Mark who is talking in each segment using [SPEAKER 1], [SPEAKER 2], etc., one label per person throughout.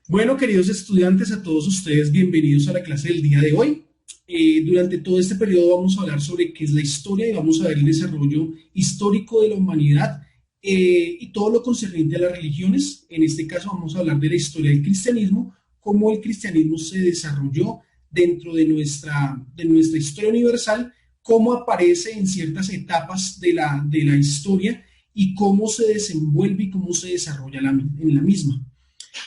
[SPEAKER 1] Bueno, queridos estudiantes, a todos ustedes, bienvenidos a la clase del día de hoy. Durante todo este periodo vamos a hablar sobre qué es la historia y vamos a ver el desarrollo histórico de la humanidad y todo lo concerniente a las religiones. En este caso vamos a hablar de la historia del cristianismo, cómo el cristianismo se desarrolló dentro de nuestra historia universal, cómo aparece en ciertas etapas de la historia y cómo se desenvuelve y cómo se desarrolla en la misma.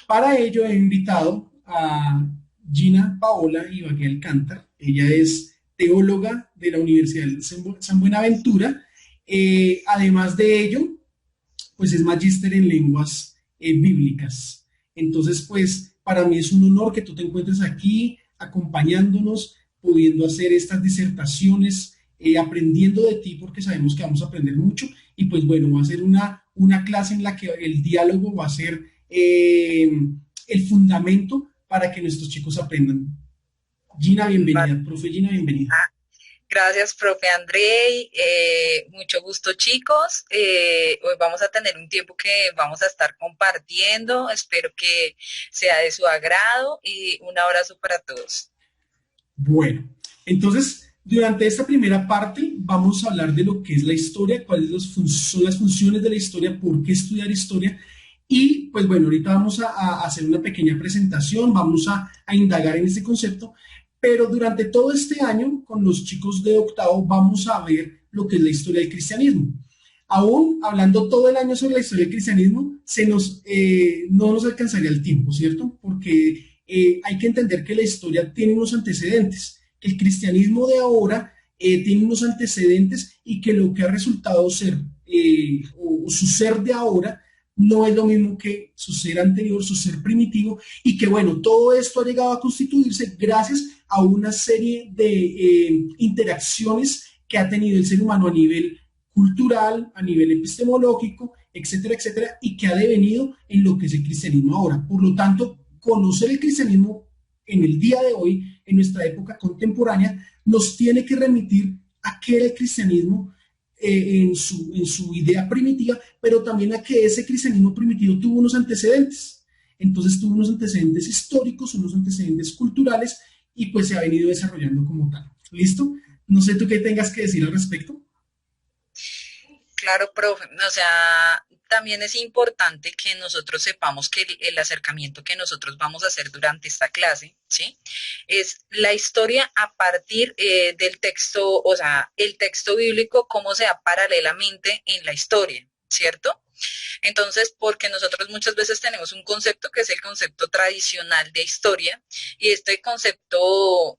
[SPEAKER 1] Para ello he invitado a Gina Paola Ibagué Alcántar. Ella es teóloga de la Universidad de San Buenaventura. Además de ello, pues es magíster en lenguas bíblicas. Entonces, pues para mí es un honor que tú te encuentres aquí acompañándonos, pudiendo hacer estas disertaciones, aprendiendo de ti, porque sabemos que vamos a aprender mucho. Y pues bueno, va a ser una clase en la que el diálogo va a ser el fundamento para que nuestros chicos aprendan. Gina,
[SPEAKER 2] Vale.
[SPEAKER 1] bienvenida. Profe Gina, bienvenida.
[SPEAKER 2] Ah, gracias, profe Andrei. Mucho gusto, chicos. Hoy vamos a tener un tiempo que vamos a estar compartiendo. Espero que sea de su agrado y un abrazo para todos.
[SPEAKER 1] Bueno, entonces, durante esta primera parte vamos a hablar de lo que es la historia, son las funciones de la historia, por qué estudiar historia. Y pues bueno, ahorita vamos a hacer una pequeña presentación, vamos a indagar en este concepto, pero durante todo este año con los chicos de octavo vamos a ver lo que es la historia del cristianismo. Aún hablando todo el año sobre la historia del cristianismo, no nos alcanzaría el tiempo, ¿cierto? Porque hay que entender que la historia tiene unos antecedentes, que el cristianismo de ahora tiene unos antecedentes y que lo que ha resultado ser o su ser de ahora no es lo mismo que su ser anterior, su ser primitivo, y que bueno, todo esto ha llegado a constituirse gracias a una serie de interacciones que ha tenido el ser humano a nivel cultural, a nivel epistemológico, etcétera, etcétera, y que ha devenido en lo que es el cristianismo ahora. Por lo tanto, conocer el cristianismo en el día de hoy, en nuestra época contemporánea, nos tiene que remitir a qué era el cristianismo en su idea primitiva, pero también a que ese cristianismo primitivo tuvo unos antecedentes. Entonces tuvo unos antecedentes históricos, unos antecedentes culturales y pues se ha venido desarrollando como tal. ¿Listo? No sé tú qué tengas que decir al respecto.
[SPEAKER 2] Claro, profe. O sea, también es importante que nosotros sepamos que el acercamiento que nosotros vamos a hacer durante esta clase, ¿sí? Es la historia a partir del texto, o sea, el texto bíblico, cómo se da paralelamente en la historia, ¿cierto? Entonces, porque nosotros muchas veces tenemos un concepto que es el concepto tradicional de historia, y este concepto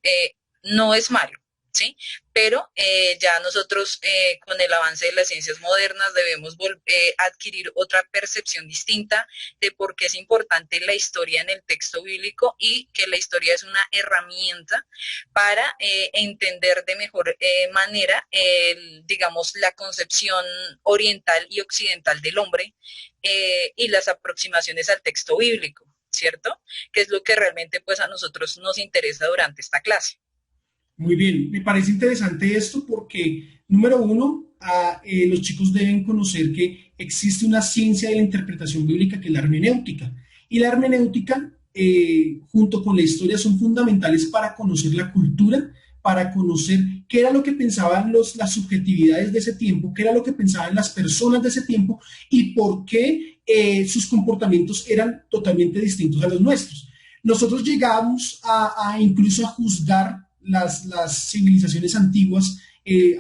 [SPEAKER 2] no es malo, ¿sí? Pero ya nosotros con el avance de las ciencias modernas debemos adquirir otra percepción distinta de por qué es importante la historia en el texto bíblico y que la historia es una herramienta para entender de mejor manera, digamos, la concepción oriental y occidental del hombre y las aproximaciones al texto bíblico, ¿cierto? Que es lo que realmente pues a nosotros nos interesa durante esta clase.
[SPEAKER 1] Muy bien, me parece interesante esto porque, número uno, los chicos deben conocer que existe una ciencia de la interpretación bíblica que es la hermenéutica. Y la hermenéutica, junto con la historia, son fundamentales para conocer la cultura, para conocer qué era lo que pensaban las subjetividades de ese tiempo, qué era lo que pensaban las personas de ese tiempo y por qué sus comportamientos eran totalmente distintos a los nuestros. Nosotros llegamos a incluso a juzgar las civilizaciones antiguas,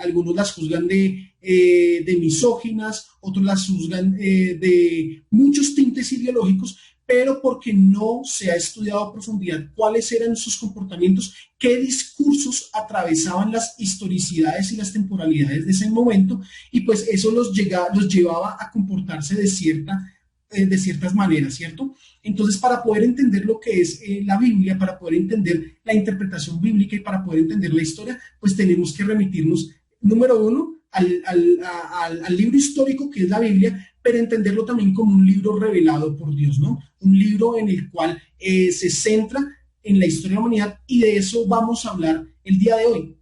[SPEAKER 1] algunos las juzgan de misóginas, otros las juzgan de muchos tintes ideológicos, pero porque no se ha estudiado a profundidad cuáles eran sus comportamientos, qué discursos atravesaban las historicidades y las temporalidades de ese momento, y pues eso los llevaba a comportarse de ciertas maneras, ¿cierto? Entonces, para poder entender lo que es la Biblia, para poder entender la interpretación bíblica y para poder entender la historia, pues tenemos que remitirnos, número uno, al libro histórico que es la Biblia, pero entenderlo también como un libro revelado por Dios, ¿no? Un libro en el cual se centra en la historia de la humanidad y de eso vamos a hablar el día de hoy.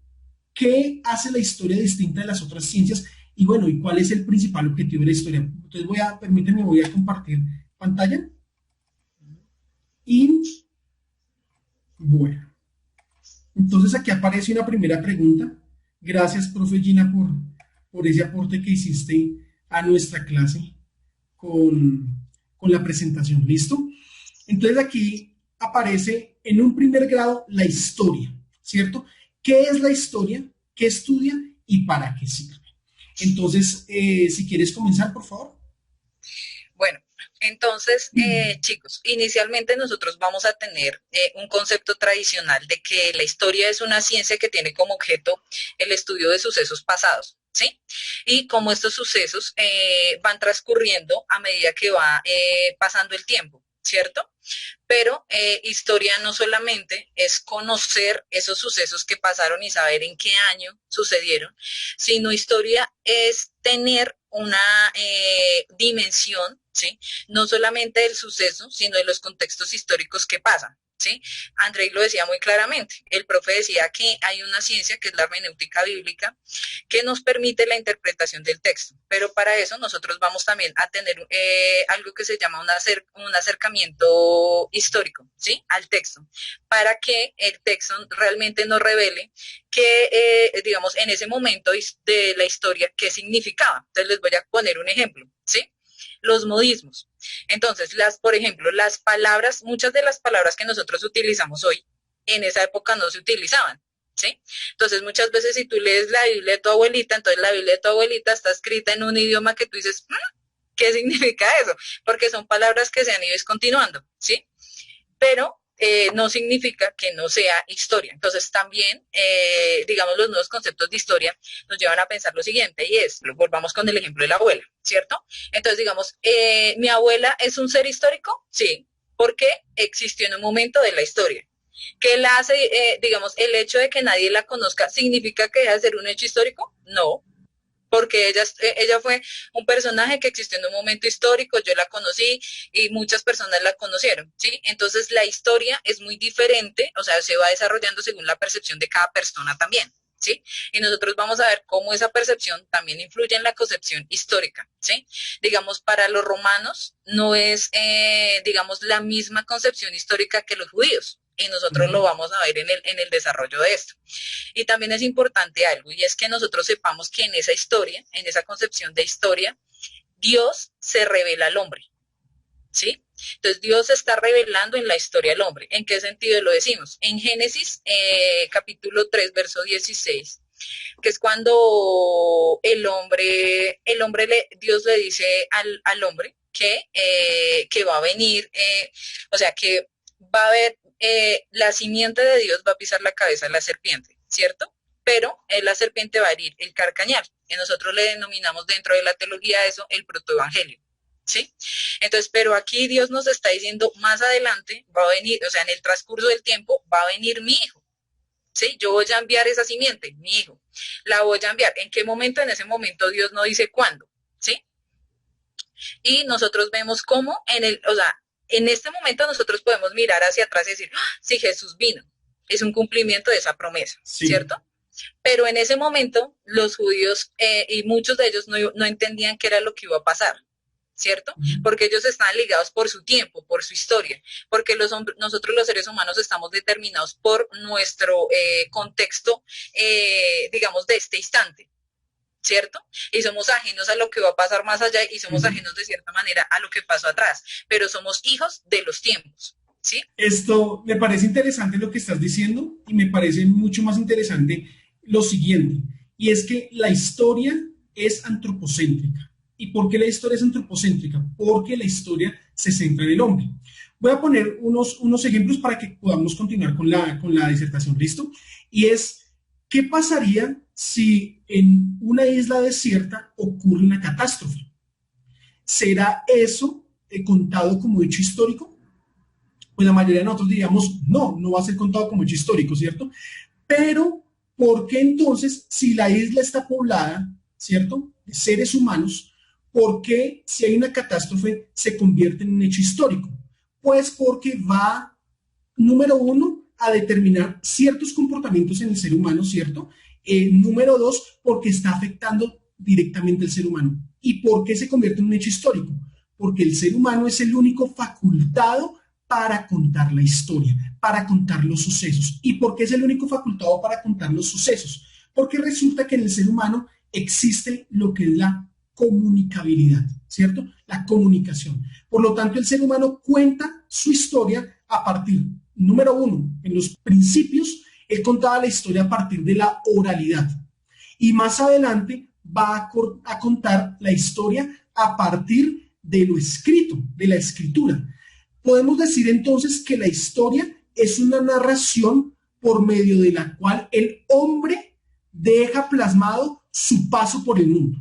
[SPEAKER 1] ¿Qué hace la historia distinta de las otras ciencias? Y bueno, ¿y cuál es el principal objetivo de la historia? Entonces permítanme, voy a compartir pantalla. Y Bueno, entonces aquí aparece una primera pregunta. Gracias, profe Gina, por ese aporte que hiciste a nuestra clase con la presentación. ¿Listo? Entonces aquí aparece en un primer grado la historia, ¿cierto? ¿Qué es la historia? ¿Qué estudia? ¿Y para qué sirve? Entonces, si quieres comenzar, por favor.
[SPEAKER 2] Bueno, entonces, chicos, inicialmente nosotros vamos a tener un concepto tradicional de que la historia es una ciencia que tiene como objeto el estudio de sucesos pasados, ¿sí? Y cómo estos sucesos van transcurriendo a medida que va pasando el tiempo, ¿cierto? Pero historia no solamente es conocer esos sucesos que pasaron y saber en qué año sucedieron, sino historia es tener una dimensión, ¿sí? No solamente del suceso, sino de los contextos históricos que pasan. ¿Sí? Andrei lo decía muy claramente. El profe decía que hay una ciencia que es la hermenéutica bíblica que nos permite la interpretación del texto, pero para eso nosotros vamos también a tener algo que se llama un acercamiento histórico, ¿sí? Al texto, para que el texto realmente nos revele que, digamos, en ese momento de la historia, qué significaba. Entonces les voy a poner un ejemplo, ¿sí? Los modismos. Entonces, por ejemplo, las palabras, muchas de las palabras que nosotros utilizamos hoy, en esa época no se utilizaban, ¿sí? Entonces, muchas veces si tú lees la Biblia de tu abuelita, entonces la Biblia de tu abuelita está escrita en un idioma que tú dices, ¿qué significa eso? Porque son palabras que se han ido descontinuando, ¿sí? Pero no significa que no sea historia. Entonces también, digamos, los nuevos conceptos de historia nos llevan a pensar lo siguiente, y es, volvamos con el ejemplo de la abuela, ¿cierto? Entonces, digamos, ¿mi abuela es un ser histórico? Sí, porque existió en un momento de la historia. ¿Qué la hace, digamos, el hecho de que nadie la conozca, significa que deja de ser un hecho histórico? No, porque ella fue un personaje que existió en un momento histórico, yo la conocí y muchas personas la conocieron, ¿sí? Entonces la historia es muy diferente, o sea, se va desarrollando según la percepción de cada persona también, ¿sí? Y nosotros vamos a ver cómo esa percepción también influye en la concepción histórica, ¿sí? Digamos, para los romanos no es, digamos, la misma concepción histórica que los judíos. Y nosotros lo vamos a ver en el desarrollo de esto. Y también es importante algo, y es que nosotros sepamos que en esa historia, en esa concepción de historia, Dios se revela al hombre, ¿sí? Entonces Dios se está revelando en la historia al hombre. ¿En qué sentido lo decimos? En Génesis capítulo 3, verso 16, que es cuando Dios le dice al hombre que va a venir, o sea, que va a haber, la simiente de Dios va a pisar la cabeza de la serpiente, ¿cierto? Pero la serpiente va a herir el carcañal. Y nosotros le denominamos dentro de la teología eso el protoevangelio, ¿sí? Entonces, pero aquí Dios nos está diciendo más adelante va a venir, o sea, en el transcurso del tiempo va a venir mi hijo, ¿sí? Yo voy a enviar esa simiente, mi hijo, la voy a enviar. ¿En qué momento? En ese momento Dios no dice cuándo, ¿sí? Y nosotros vemos cómo o sea, en este momento nosotros podemos mirar hacia atrás y decir, ¡ah! Si Jesús vino, es un cumplimiento de esa promesa,
[SPEAKER 1] Sí.
[SPEAKER 2] ¿cierto? Pero en ese momento los judíos y muchos de ellos no entendían qué era lo que iba a pasar, ¿cierto? Porque ellos estaban ligados por su tiempo, por su historia, porque nosotros los seres humanos estamos determinados por nuestro contexto, digamos, de este instante. ¿Cierto? Y somos ajenos a lo que va a pasar más allá y somos ajenos de cierta manera a lo que pasó atrás, pero somos hijos de los tiempos, ¿sí?
[SPEAKER 1] Esto me parece interesante lo que estás diciendo y me parece mucho más interesante lo siguiente, y es que la historia es antropocéntrica. ¿Y por qué la historia es antropocéntrica? Porque la historia se centra en el hombre. Voy a poner unos ejemplos para que podamos continuar con la disertación, ¿listo? Y es, ¿qué pasaría si en una isla desierta ocurre una catástrofe? ¿Será eso contado como hecho histórico? Pues la mayoría de nosotros diríamos, no, no va a ser contado como hecho histórico, ¿cierto? Pero, ¿por qué entonces, si la isla está poblada, ¿cierto?, de seres humanos, ¿por qué si hay una catástrofe se convierte en un hecho histórico? Pues porque va, número uno, a determinar ciertos comportamientos en el ser humano, ¿cierto? Número dos, porque está afectando directamente al ser humano. ¿Y por qué se convierte en un hecho histórico? Porque el ser humano es el único facultado para contar la historia, para contar los sucesos. ¿Y por qué es el único facultado para contar los sucesos? Porque resulta que en el ser humano existe lo que es la comunicabilidad, ¿cierto? La comunicación. Por lo tanto, el ser humano cuenta su historia a partir, número uno, en los principios, él contaba la historia a partir de la oralidad. Y más adelante va a contar la historia a partir de lo escrito, de la escritura. Podemos decir entonces que la historia es una narración por medio de la cual el hombre deja plasmado su paso por el mundo.